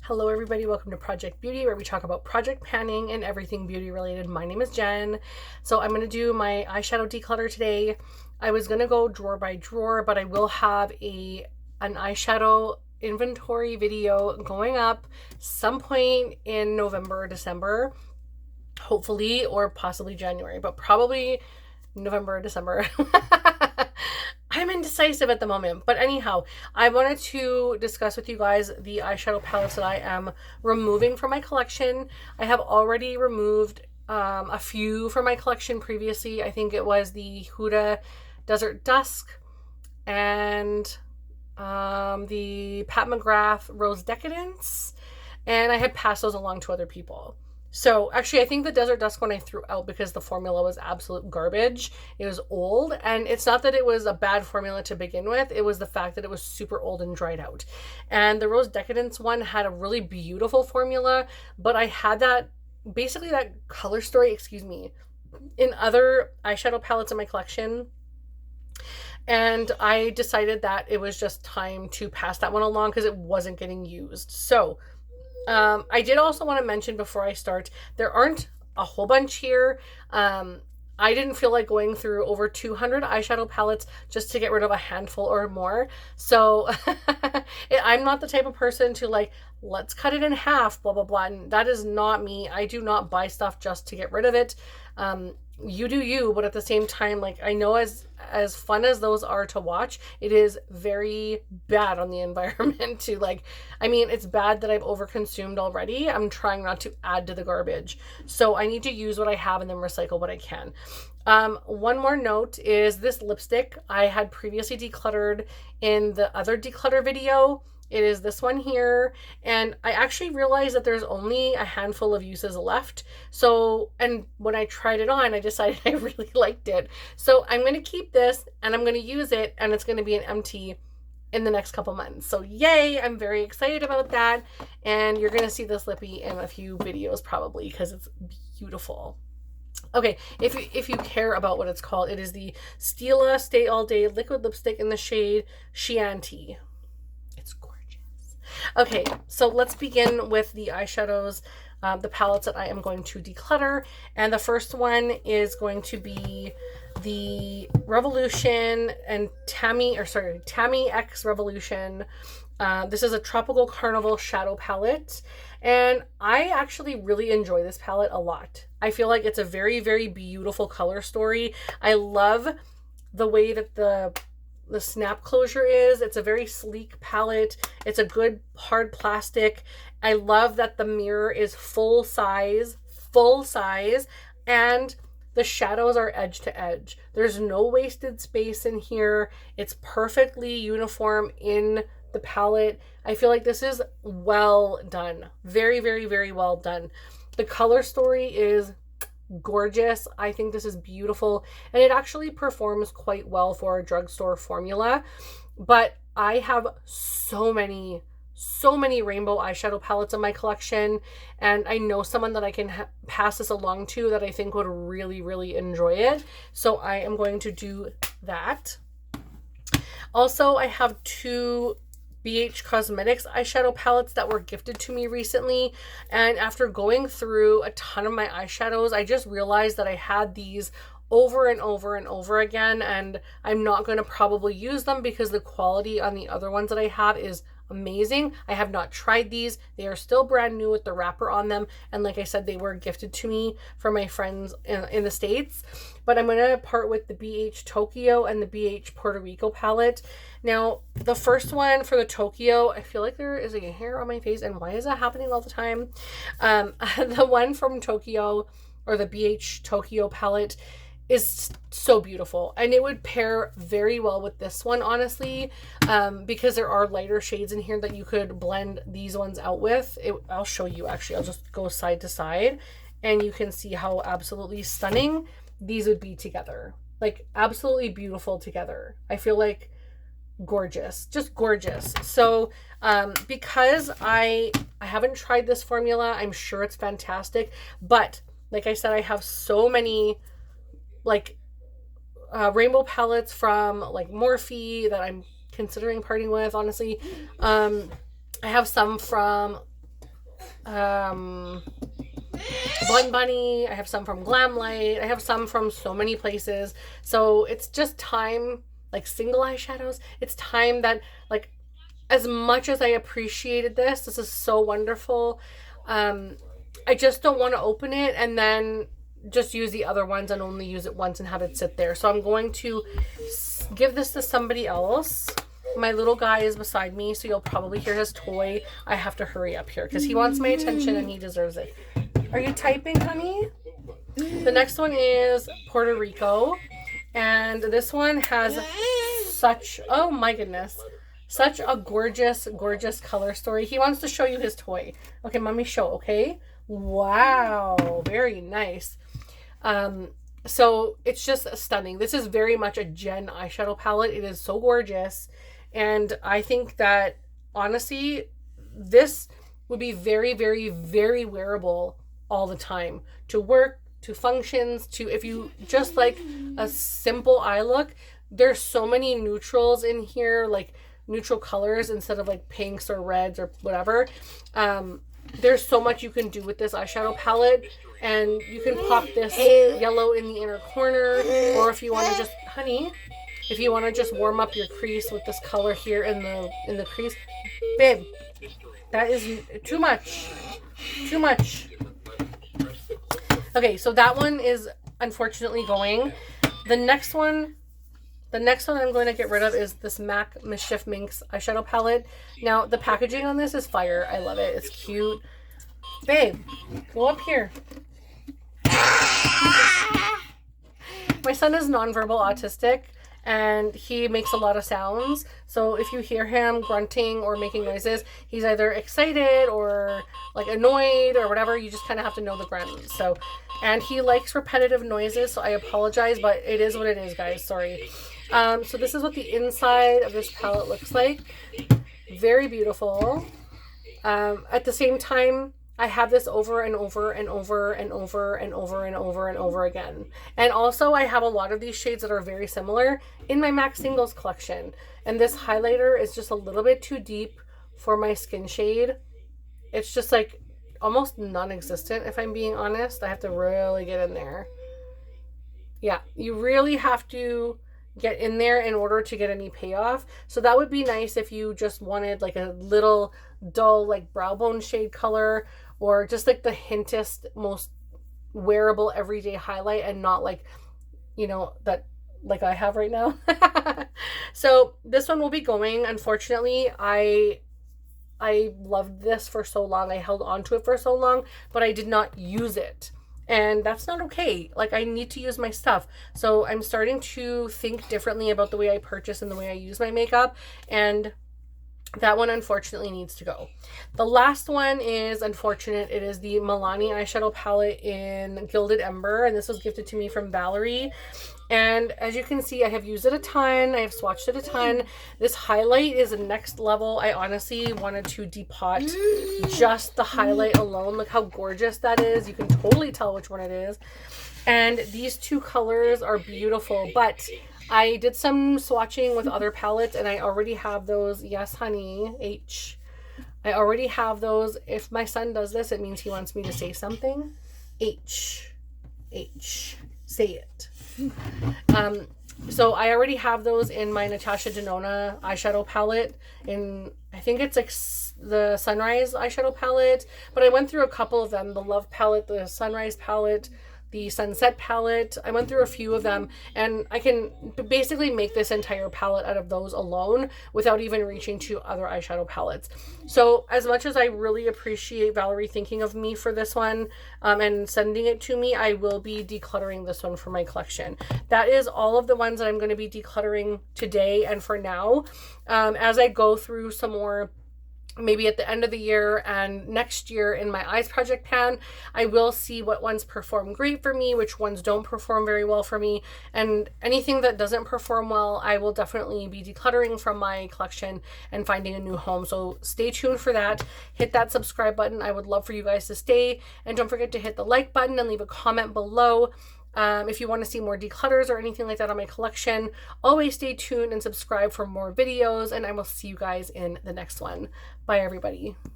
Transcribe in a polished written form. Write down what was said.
Hello everybody, welcome to Project Beauty, where we talk about project planning and everything beauty related. My name is Jen. So I'm going to do my eyeshadow declutter today. I was going to go drawer by drawer, but I will have an eyeshadow inventory video going up some point in November or December, hopefully, or possibly January, but probably November or December. I'm indecisive at the moment, but anyhow, I wanted to discuss with you guys the eyeshadow palettes that I am removing from my collection. I have already removed a few from my collection previously. I think it was the Huda Desert Dusk and the Pat McGrath Rose Decadence, and I had passed those along to other people. So actually, I think the Desert Dusk one I threw out because the formula was absolute garbage. It was old, and it's not that it was a bad formula to begin with. It was the fact that it was super old and dried out. And the Rose Decadence one had a really beautiful formula, but I had that, basically that color story, in other eyeshadow palettes in my collection. And I decided that it was just time to pass that one along because it wasn't getting used. So I did also want to mention before I start, there aren't a whole bunch here. I didn't feel like going through over 200 eyeshadow palettes just to get rid of a handful or more. So I'm not the type of person to like, let's cut it in half, blah, blah, blah. And that is not me. I do not buy stuff just to get rid of it. You do you, but at the same time, like, I know as fun as those are to watch, it is very bad on the environment to like, I mean, it's bad that I've overconsumed already. I'm trying not to add to the garbage. So I need to use what I have and then recycle what I can. One more note is this lipstick I had previously decluttered in the other declutter video. It is this one here, and I actually realized that there's only a handful of uses left. So, and when I tried it on, I decided I really liked it. So I'm going to keep this and I'm going to use it, and it's going to be an empty in the next couple months. So yay, I'm very excited about that. And you're going to see this lippy in a few videos probably because it's beautiful. Okay, if you care about what it's called, it is the Stila Stay All Day Liquid Lipstick in the shade Chianti. It's gorgeous. Okay, so let's begin with the eyeshadows, the palettes that I am going to declutter. And the first one is going to be the Revolution and Tammy X Revolution. This is a Tropical Carnival Shadow palette. And I actually really enjoy this palette a lot. I feel like it's a very, very beautiful color story. I love the way that the snap closure is. It's a very sleek palette. It's a good hard plastic. I love that the mirror is full size, and the shadows are edge to edge. There's no wasted space in here. It's perfectly uniform in the palette. I feel like this is well done. Very, very, very well done. The color story is gorgeous. I think this is beautiful, and it actually performs quite well for a drugstore formula. But I have so many rainbow eyeshadow palettes in my collection, and I know someone that I can pass this along to that I think would really, really enjoy it. So I am going to do that. Also, I have two BH Cosmetics eyeshadow palettes that were gifted to me recently, and after going through a ton of my eyeshadows, I just realized that I had these over and over and over again, and I'm not going to probably use them because the quality on the other ones that I have is amazing. I have not tried these. They are still brand new with the wrapper on them, and like I said, they were gifted to me from my friends in the States. But I'm going to part with the BH Tokyo and the BH Puerto Rico palette. Now, the first one for the Tokyo, I feel like there is a hair on my face, and why is that happening all the time? The one from Tokyo, or the BH Tokyo palette, is so beautiful, and it would pair very well with this one, honestly, because there are lighter shades in here that you could blend these ones out with. I'll show you, actually. I'll just go side to side, and you can see how absolutely stunning these would be together. Like, absolutely beautiful together. I feel like gorgeous, just gorgeous. So because I haven't tried this formula, I'm sure it's fantastic, but like I said, I have so many like rainbow palettes from like Morphe that I'm considering parting with, honestly. I have some from Bun Bunny. I have some from Glamlight. I have some from so many places. So it's just time, like single eyeshadows. It's time that, like, as much as I appreciated this is so wonderful. I just don't want to open it and then just use the other ones and only use it once and have it sit there. So I'm going to give this to somebody else. My little guy is beside me, so you'll probably hear his toy. I have to hurry up here because he wants my attention and he deserves it. Are you typing, honey? The next one is Puerto Rico. And this one has such, oh my goodness, such a gorgeous, gorgeous color story. He wants to show you his toy. Okay, mommy, show, okay? Wow, very nice. So it's just stunning. This is very much a Jen eyeshadow palette. It is so gorgeous. And I think that, honestly, this would be very, very, very wearable all the time. To work, to functions, to if you just like a simple eye look. There's so many neutrals in here, like neutral colors instead of like pinks or reds or whatever. There's so much you can do with this eyeshadow palette, and you can pop this yellow in the inner corner, or if you want to just, honey, if you want to just warm up your crease with this color here in the crease. Babe, that is too much. Too much. Okay, so that one is unfortunately going. The next one I'm going to get rid of is this MAC Mischief Minx eyeshadow palette. Now, the packaging on this is fire. I love it. It's cute. Babe, go up here. My son is nonverbal autistic, and he makes a lot of sounds. So if you hear him grunting or making noises, he's either excited or like annoyed or whatever. You just kind of have to know the grunt. So, and he likes repetitive noises, so I apologize, but it is what it is, guys. Sorry. So this is what the inside of this palette looks like. Very beautiful. At the same time, I have this over and over and over and over and over and over and over again. And also I have a lot of these shades that are very similar in my MAC Singles collection. And this highlighter is just a little bit too deep for my skin shade. It's just like almost non-existent, if I'm being honest. I have to really get in there. Yeah, you really have to get in there in order to get any payoff. So that would be nice if you just wanted like a little dull like brow bone shade color, or just like the hintest, most wearable everyday highlight, and not like, you know, that like I have right now. So this one will be going. Unfortunately, I loved this for so long. I held on to it for so long, but I did not use it. And that's not okay. Like, I need to use my stuff. So I'm starting to think differently about the way I purchase and the way I use my makeup. And that one unfortunately needs to go. The last one is unfortunate. It is the Milani eyeshadow palette in Gilded Ember. And this was gifted to me from Valerie. And as you can see, I have used it a ton. I have swatched it a ton. This highlight is a next level. I honestly wanted to depot just the highlight alone. Look how gorgeous that is. You can totally tell which one it is. And these two colors are beautiful. But I did some swatching with other palettes, and I already have those. Yes, honey. H. I already have those. If my son does this, it means he wants me to say something. H. H. Say it. So I already have those in my Natasha Denona eyeshadow palette, in I think it's like the Sunrise eyeshadow palette, but I went through a couple of them, the Love palette, the Sunrise palette, the Sunset palette. I went through a few of them, and I can basically make this entire palette out of those alone without even reaching to other eyeshadow palettes. So as much as I really appreciate Valerie thinking of me for this one and sending it to me, I will be decluttering this one for my collection. That is all of the ones that I'm going to be decluttering today and for now. As I go through some more, maybe at the end of the year and next year in my eyes project pan, I will see what ones perform great for me, which ones don't perform very well for me, and anything that doesn't perform well, I will definitely be decluttering from my collection and finding a new home. So stay tuned for that. Hit that subscribe button. I would love for you guys to stay, and don't forget to hit the like button and leave a comment below. If you want to see more declutters or anything like that on my collection, always stay tuned and subscribe for more videos, and I will see you guys in the next one. Bye, everybody.